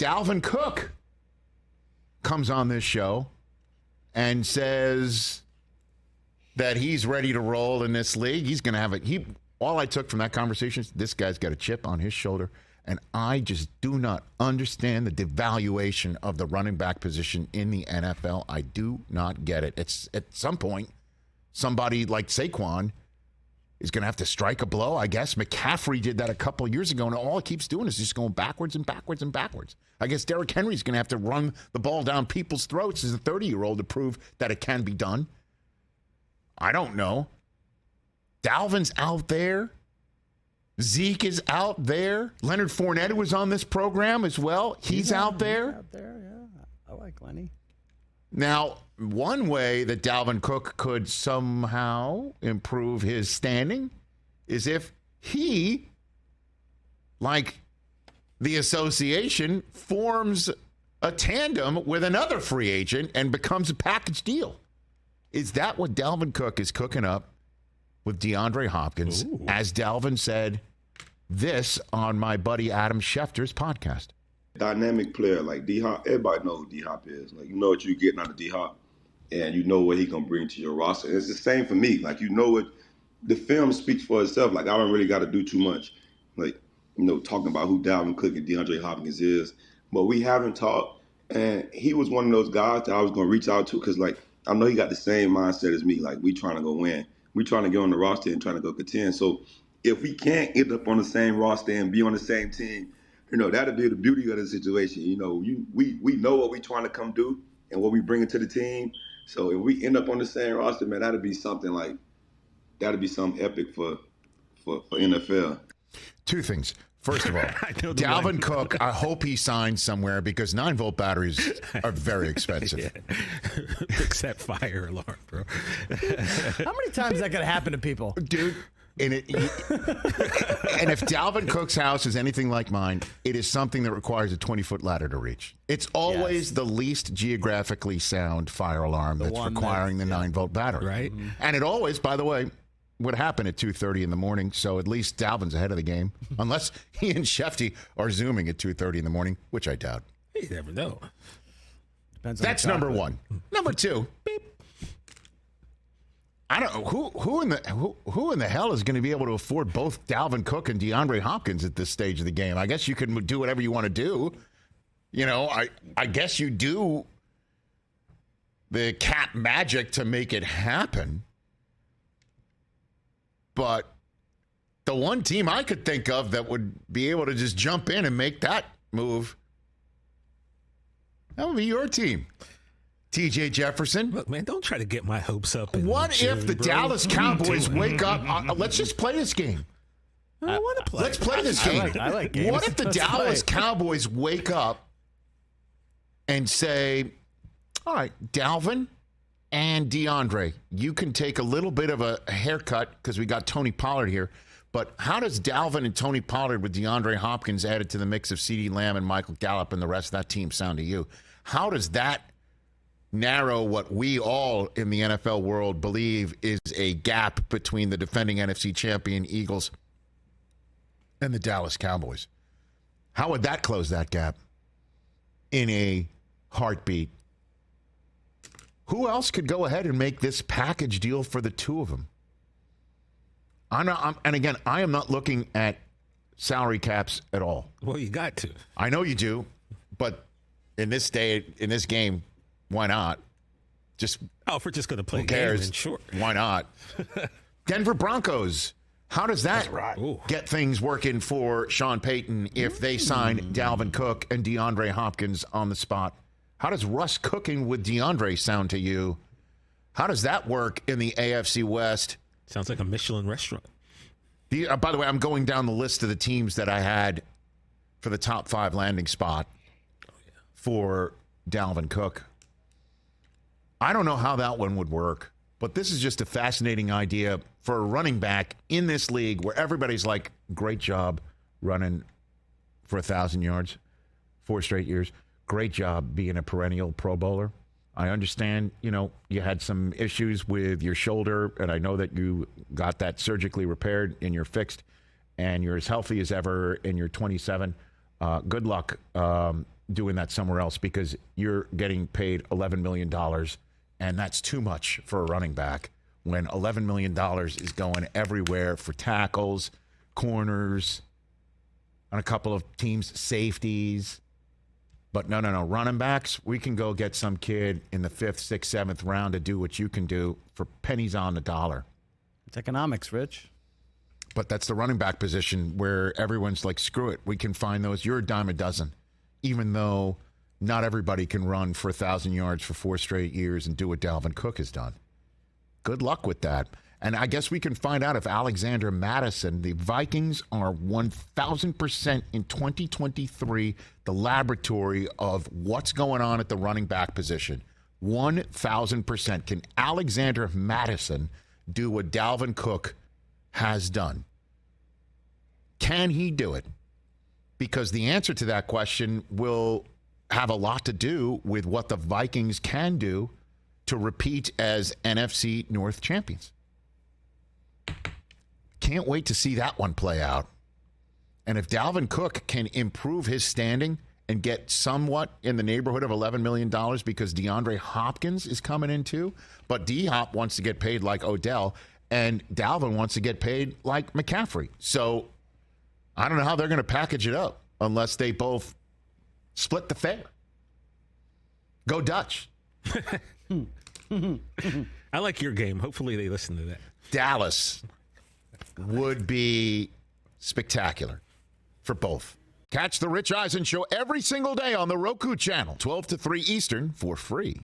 Dalvin Cook comes on this show and says that he's ready to roll in this league. He's going to have it. All I took from that conversation is this guy's got a chip on his shoulder, and I just do not understand the devaluation of the running back position in the NFL. I do not get it. It's at some point, somebody like Saquon is going to have to strike a blow, I guess. McCaffrey did that a couple of years ago, and all it keeps doing is just going backwards and backwards and backwards. I guess Derrick Henry's going to have to run the ball down people's throats as a 30-year-old to prove that it can be done. I don't know. Dalvin's out there. Zeke is out there. Leonard Fournette was on this program as well. He's out there. He's out there, yeah. I like Lenny. Now, one way that Dalvin Cook could somehow improve his standing is if he, like the association, forms a tandem with another free agent and becomes a package deal. Is that what Dalvin Cook is cooking up with DeAndre Hopkins? Ooh. As Dalvin said this on my buddy Adam Schefter's podcast. Dynamic player like D-Hop. Everybody knows who D-Hop is. Like, you know what you're getting out of D-Hop, and you know what he gonna bring to your roster. And it's the same for me. Like, you know what, the film speaks for itself. Like, I don't really got to do too much. Like, you know, talking about who Dalvin Cook and DeAndre Hopkins is. But we haven't talked, and he was one of those guys that I was gonna reach out to because, like, I know he got the same mindset as me. Like, we trying to go win. We trying to get on the roster and trying to go contend. So if we can't end up on the same roster and be on the same team, you know, that'll be the beauty of the situation. You know, we know what we trying to come do and what we bring to the team. So if we end up on the same roster, man, that'll be something epic for NFL. Two things. First of all, Dalvin Cook, I hope he signs somewhere because 9-volt batteries are very expensive. Except fire alarm, bro. How many times is that going to happen to people? Dude. And if Dalvin Cook's house is anything like mine, it is something that requires a 20-foot ladder to reach. It's always the least geographically sound fire alarm that's requiring the 9-volt battery. Right. Mm-hmm. And it always, by the way, would happen at 2:30 in the morning, so at least Dalvin's ahead of the game. Unless he and Shefty are Zooming at 2:30 in the morning, which I doubt. You never know. That's number one. Number two, beep. I don't know who in the hell is going to be able to afford both Dalvin Cook and DeAndre Hopkins at this stage of the game. I guess you can do whatever you want to do. You know, I guess you do the cap magic to make it happen. But the one team I could think of that would be able to just jump in and make that move, that would be your team. TJ Jefferson. Look, man, don't try to get my hopes up. What if the Dallas Cowboys wake up? Let's just play this game. I want to play. Let's play this game. I like games. What if the Dallas Cowboys wake up and say, all right, Dalvin and DeAndre, you can take a little bit of a haircut because we got Tony Pollard here. But how does Dalvin and Tony Pollard with DeAndre Hopkins added to the mix of CeeDee Lamb and Michael Gallup and the rest of that team sound to you? How does that narrow what we all in the NFL world believe is a gap between the defending NFC champion Eagles and the Dallas Cowboys? How would that close that gap in a heartbeat? Who else could go ahead and make this package deal for the two of them? And again, I am not looking at salary caps at all. Well, you got to. I know you do, but in this game, why not? If we're just going to play who cares? Game, sure. Why not? Denver Broncos. How does that get things working for Sean Payton if they sign Dalvin Cook and DeAndre Hopkins on the spot? How does Russ cooking with DeAndre sound to you? How does that work in the AFC West? Sounds like a Michelin restaurant. By the way, I'm going down the list of the teams that I had for the top 5 landing spot for Dalvin Cook. I don't know how that one would work, but this is just a fascinating idea for a running back in this league where everybody's like, great job running for 1,000 yards, 4 straight years. Great job being a perennial Pro Bowler. I understand, you had some issues with your shoulder, and I know that you got that surgically repaired and you're fixed, and you're as healthy as ever, and you're 27. Good luck doing that somewhere else because you're getting paid $11 million, and that's too much for a running back when $11 million is going everywhere for tackles, corners, on a couple of teams' safeties. But no. Running backs, we can go get some kid in the 5th, 6th, 7th round to do what you can do for pennies on the dollar. It's economics, Rich. But that's the running back position where everyone's like, screw it. We can find those. You're a dime a dozen, even though not everybody can run for 1,000 yards for 4 straight years and do what Dalvin Cook has done. Good luck with that. And I guess we can find out if Alexander Mattison, the Vikings are 1,000% in 2023, the laboratory of what's going on at the running back position. 1,000%. Can Alexander Mattison do what Dalvin Cook has done? Can he do it? Because the answer to that question will have a lot to do with what the Vikings can do to repeat as NFC North champions. Can't wait to see that one play out. And if Dalvin Cook can improve his standing and get somewhat in the neighborhood of $11 million because DeAndre Hopkins is coming in too, but D-Hop wants to get paid like Odell, and Dalvin wants to get paid like McCaffrey. So I don't know how they're going to package it up unless they both split the fare. Go Dutch. I like your game. Hopefully they listen to that. Dallas would be spectacular for both. Catch the Rich Eisen Show every single day on the Roku channel, 12 to 3 Eastern, for free.